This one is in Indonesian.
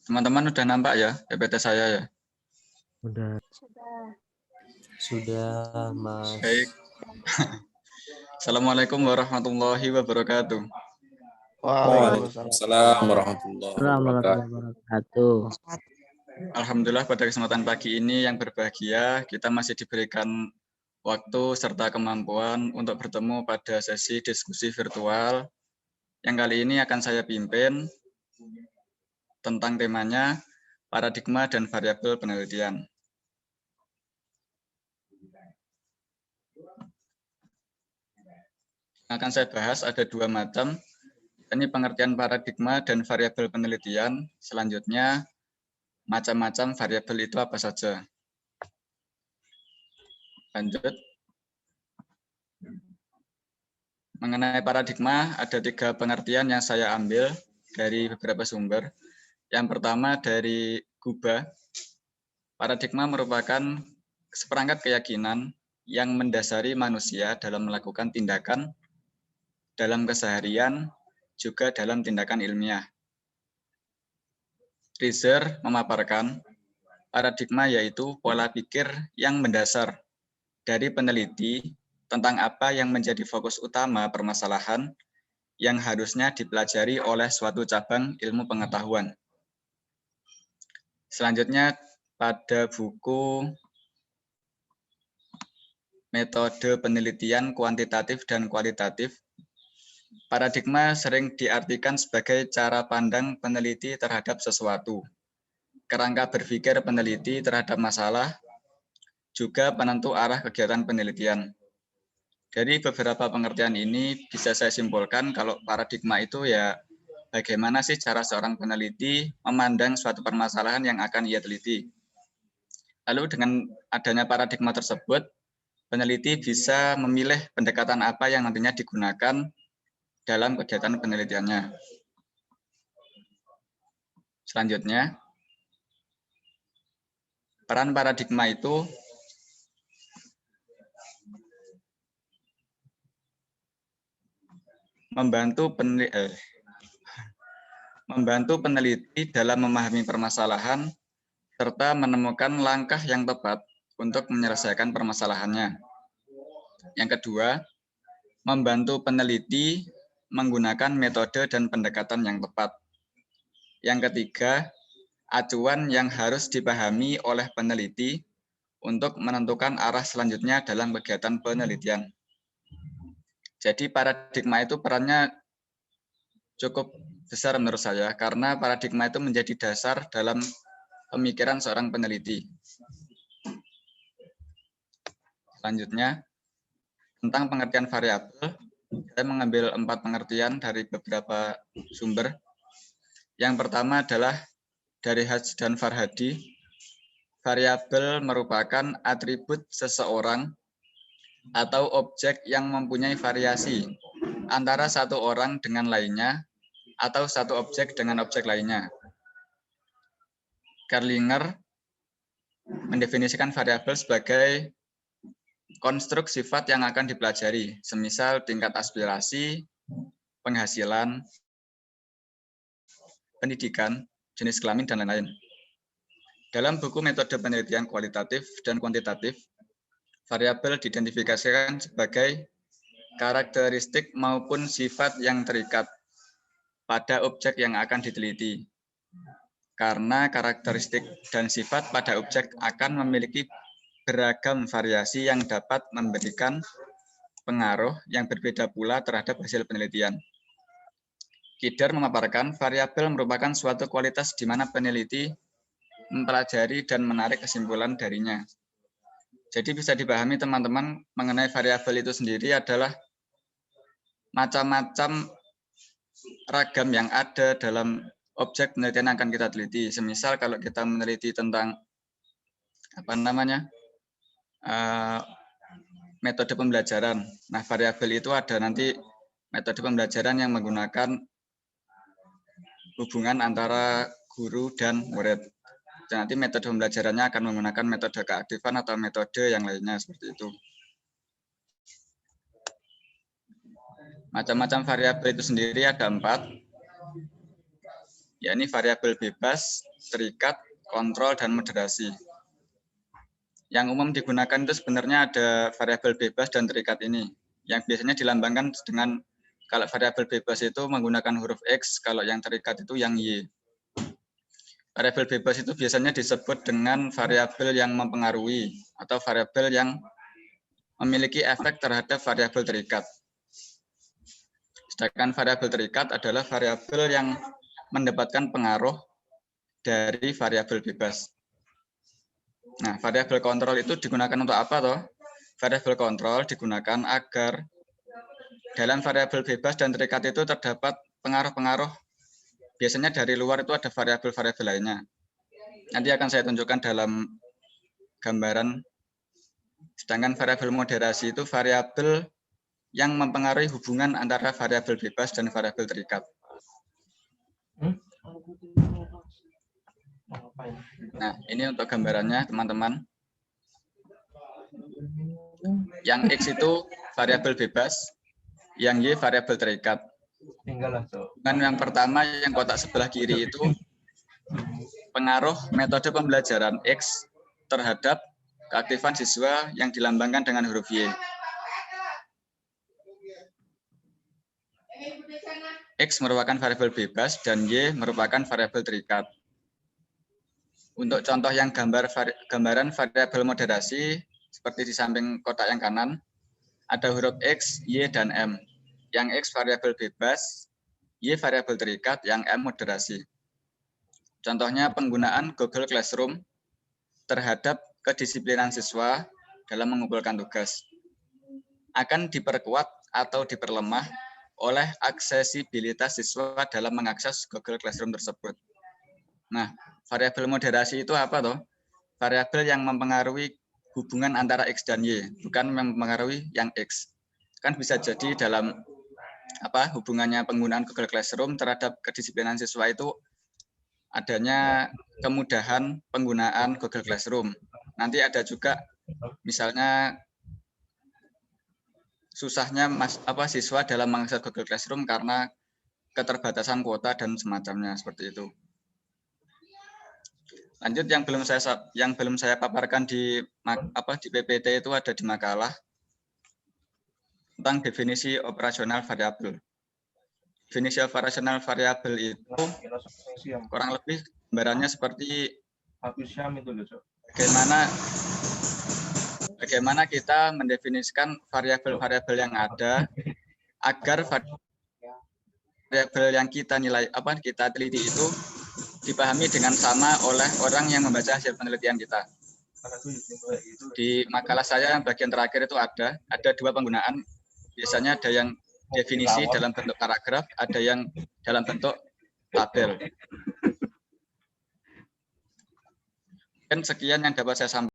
Teman-teman udah nampak ya PPT saya ya? Sudah. Sudah, Mas. Baik. Assalamualaikum warahmatullahi wabarakatuh. Waalaikumsalam warahmatullahi wabarakatuh. Alhamdulillah pada kesempatan pagi ini yang berbahagia kita masih diberikan waktu serta kemampuan untuk bertemu pada sesi diskusi virtual yang kali ini akan saya pimpin tentang temanya paradigma dan variabel penelitian. Yang akan saya bahas ada dua macam, ini pengertian paradigma dan variabel penelitian. Selanjutnya, macam-macam variabel itu apa saja. Lanjut. Mengenai paradigma, ada tiga pengertian yang saya ambil dari beberapa sumber. Yang pertama dari Guba. Paradigma merupakan seperangkat keyakinan yang mendasari manusia dalam melakukan tindakan dalam keseharian, juga dalam tindakan ilmiah. Riser memaparkan paradigma yaitu pola pikir yang mendasar dari peneliti tentang apa yang menjadi fokus utama permasalahan yang harusnya dipelajari oleh suatu cabang ilmu pengetahuan. Selanjutnya pada buku Metode Penelitian Kuantitatif dan Kualitatif, paradigma sering diartikan sebagai cara pandang peneliti terhadap sesuatu, kerangka berpikir peneliti terhadap masalah, juga penentu arah kegiatan penelitian. Dari beberapa pengertian ini bisa saya simpulkan kalau paradigma itu ya bagaimana sih cara seorang peneliti memandang suatu permasalahan yang akan ia teliti. Lalu dengan adanya paradigma tersebut, peneliti bisa memilih pendekatan apa yang nantinya digunakan dalam kegiatan penelitiannya. Selanjutnya, peran paradigma itu membantu peneliti dalam memahami permasalahan serta menemukan langkah yang tepat untuk menyelesaikan permasalahannya. Yang kedua, membantu peneliti menggunakan metode dan pendekatan yang tepat. Yang ketiga, acuan yang harus dipahami oleh peneliti untuk menentukan arah selanjutnya dalam kegiatan penelitian. Jadi paradigma itu perannya cukup besar menurut saya, karena paradigma itu menjadi dasar dalam pemikiran seorang peneliti. Selanjutnya, tentang pengertian variabel, saya mengambil 4 pengertian dari beberapa sumber. Yang pertama adalah dari Hatch dan Farhadi. Variabel merupakan atribut seseorang atau objek yang mempunyai variasi antara satu orang dengan lainnya atau satu objek dengan objek lainnya. Kerlinger mendefinisikan variabel sebagai konstruk sifat yang akan dipelajari, semisal tingkat aspirasi, penghasilan, pendidikan, jenis kelamin, dan lain-lain. Dalam buku Metode Penelitian Kualitatif dan Kuantitatif, variabel diidentifikasikan sebagai karakteristik maupun sifat yang terikat pada objek yang akan diteliti. Karena karakteristik dan sifat pada objek akan memiliki beragam variasi yang dapat memberikan pengaruh yang berbeda pula terhadap hasil penelitian. Kidder memaparkan variabel merupakan suatu kualitas di mana peneliti mempelajari dan menarik kesimpulan darinya. Jadi bisa dipahami teman-teman mengenai variabel itu sendiri adalah macam-macam ragam yang ada dalam objek penelitian yang akan kita teliti. Semisal kalau kita meneliti tentang metode pembelajaran. Nah, variabel itu ada nanti metode pembelajaran yang menggunakan hubungan antara guru dan murid. Dan nanti metode pembelajarannya akan menggunakan metode keaktifan atau metode yang lainnya seperti itu. Macam-macam variabel itu sendiri ada 4. yakni variabel bebas, terikat, kontrol, dan moderasi. Yang umum digunakan itu sebenarnya ada variabel bebas dan terikat ini, yang biasanya dilambangkan dengan, kalau variabel bebas itu menggunakan huruf X, kalau yang terikat itu yang Y. Variabel bebas itu biasanya disebut dengan variabel yang mempengaruhi atau variabel yang memiliki efek terhadap variabel terikat. Sedangkan variabel terikat adalah variabel yang mendapatkan pengaruh dari variabel bebas. Nah, variabel kontrol itu digunakan untuk apa toh? Variabel kontrol digunakan agar dalam variabel bebas dan terikat itu terdapat pengaruh-pengaruh. Biasanya dari luar itu ada variabel-variabel lainnya. Nanti akan saya tunjukkan dalam gambaran. Sedangkan variabel moderasi itu variabel yang mempengaruhi hubungan antara variabel bebas dan variabel terikat. Nah, ini untuk gambarannya, teman-teman. Yang X itu variabel bebas, yang Y variabel terikat. Dan yang pertama, yang kotak sebelah kiri itu pengaruh metode pembelajaran X terhadap keaktifan siswa yang dilambangkan dengan huruf Y. X merupakan variabel bebas dan Y merupakan variabel terikat. Untuk contoh yang gambaran variabel moderasi, seperti di samping kotak yang kanan, ada huruf X, Y, dan M. Yang X variabel bebas, Y variabel terikat, yang M moderasi. Contohnya penggunaan Google Classroom terhadap kedisiplinan siswa dalam mengumpulkan tugas akan diperkuat atau diperlemah oleh aksesibilitas siswa dalam mengakses Google Classroom tersebut. Nah, variabel moderasi itu apa toh? Variabel yang mempengaruhi hubungan antara X dan Y, bukan mempengaruhi yang X. Kan bisa jadi dalam hubungannya penggunaan Google Classroom terhadap kedisiplinan siswa itu adanya kemudahan penggunaan Google Classroom. Nanti ada juga misalnya susahnya siswa dalam mengakses Google Classroom karena keterbatasan kuota dan semacamnya, seperti itu. Lanjut, yang belum saya paparkan di PPT itu ada di makalah tentang definisi operasional variabel. Definisi operasional variabel itu kurang lebih gambarannya seperti bagaimana kita mendefinisikan variabel-variabel yang ada agar variabel yang kita teliti itu dipahami dengan sama oleh orang yang membaca hasil penelitian kita. Di makalah saya yang bagian terakhir itu ada dua penggunaan. Biasanya ada yang definisi dalam bentuk paragraf, ada yang dalam bentuk tabel. Dan sekian yang dapat saya sampaikan.